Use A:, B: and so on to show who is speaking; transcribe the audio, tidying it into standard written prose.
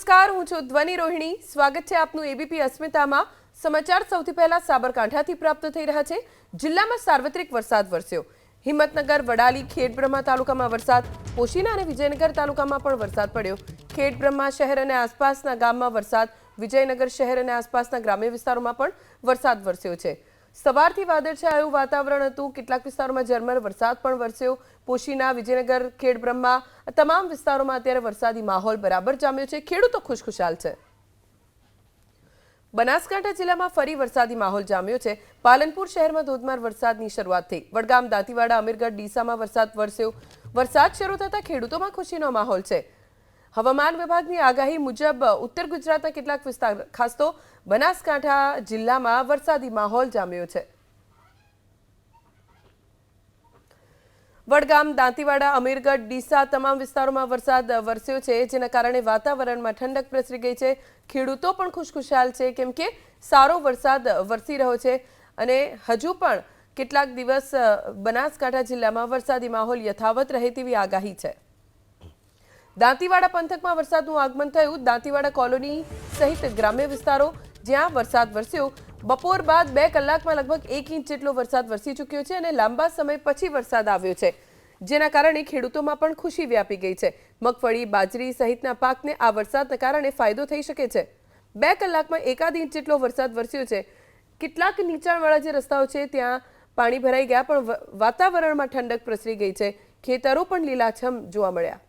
A: નમસ્કાર, હું છું ધ્વનિ રોહિણી। સ્વાગત છે આપનું એબીપી અસ્મિતામાં। સમાચાર સૌથી પહેલા સાબરકાંઠાથી પ્રાપ્ત થઈ રહ્યા છે। જિલ્લામાં સાર્વત્રિક વરસાદ વરસ્યો। હિંમતનગર, વડાલી, ખેડબ્રહ્મા તાલુકામાં વરસાદ, પોશીના અને વિજયનગર તાલુકામાં પણ વરસાદ પડ્યો। ખેડબ્રહ્મા શહેર અને આસપાસના ગામમાં વરસાદ, વિજયનગર શહેર અને આસપાસના ગ્રામ્ય વિસ્તારોમાં પણ વરસાદ વરસ્યો છે। સવારથી વાદળછાયું વાતાવરણ હતું। કેટલાક વિસ્તારોમાં ઝરમર વરસાદ પણ વરસ્યો। પોશીના, વિજયનગર, ખેડબ્રહ્મા તમામ વિસ્તારોમાં અત્યારે વરસાદી માહોલ બરાબર જામ્યો છે। ખેડૂતો ખુશખુશાલ છે। બનાસકાંઠા જિલ્લામાં ફરી વરસાદી માહોલ જામ્યો છે। પાલનપુર શહેરમાં ધોધમાર વરસાદની શરૂઆત થઈ। વડગામ, દાંતીવાડા, અમીરગઢ, ડીસામાં વરસાદ વરસ્યો। વરસાદ શરૂ થતાં ખેડૂતોમાં ખુશીનો માહોલ છે। હવામાન વિભાગની આગાહી મુજબ ઉત્તર ગુજરાતના કેટલાક વિસ્તાર, ખાસ તો બનાસકાંઠા જિલ્લામાં વરસાદી માહોલ જામ્યો છે। વડગામ, દાંતીવાડા, અમીરગઢ, ડીસા તમામ વિસ્તારોમાં વરસાદ વરસ્યો છે, જેના કારણે વાતાવરણમાં ઠંડક પ્રસરી ગઈ છે। ખેડૂતો પણ ખુશખુશાલ છે, કેમ કે સારો વરસાદ વરસી રહ્યો છે અને હજુ પણ કેટલાક દિવસ બનાસકાંઠા જિલ્લામાં વરસાદી માહોલ યથાવત રહે તેવી આગાહી છે। દાંતીવાડા પંથકમાં વરસાદનું આગમન થયું। દાંતીવાડા કોલોની સહિત ગ્રામ્ય વિસ્તારો જ્યાં વરસાદ વરસ્યો। બપોર બાદ 2 કલાકમાં લગભગ 1 ઇંચ જેટલો વરસાદ વરસી ચૂક્યો છે અને લાંબા સમય પછી વરસાદ આવ્યો છે, જેના કારણે ખેડૂતોમાં પણ ખુશી વ્યાપી ગઈ છે। મગફળી, બાજરી સહિતના પાકને આ વરસાદના કારણે ફાયદો થઈ શકે છે। 2 કલાકમાં 1 ઇંચ જેટલો વરસાદ વરસ્યો છે। કેટલાક નીચાણવાળા જે રસ્તાઓ છે ત્યાં પાણી ભરાઈ ગયા, પણ વાતાવરણમાં ઠંડક પ્રસરી ગઈ છે। ખેતરો પણ લીલાછમ જોવા મળ્યા।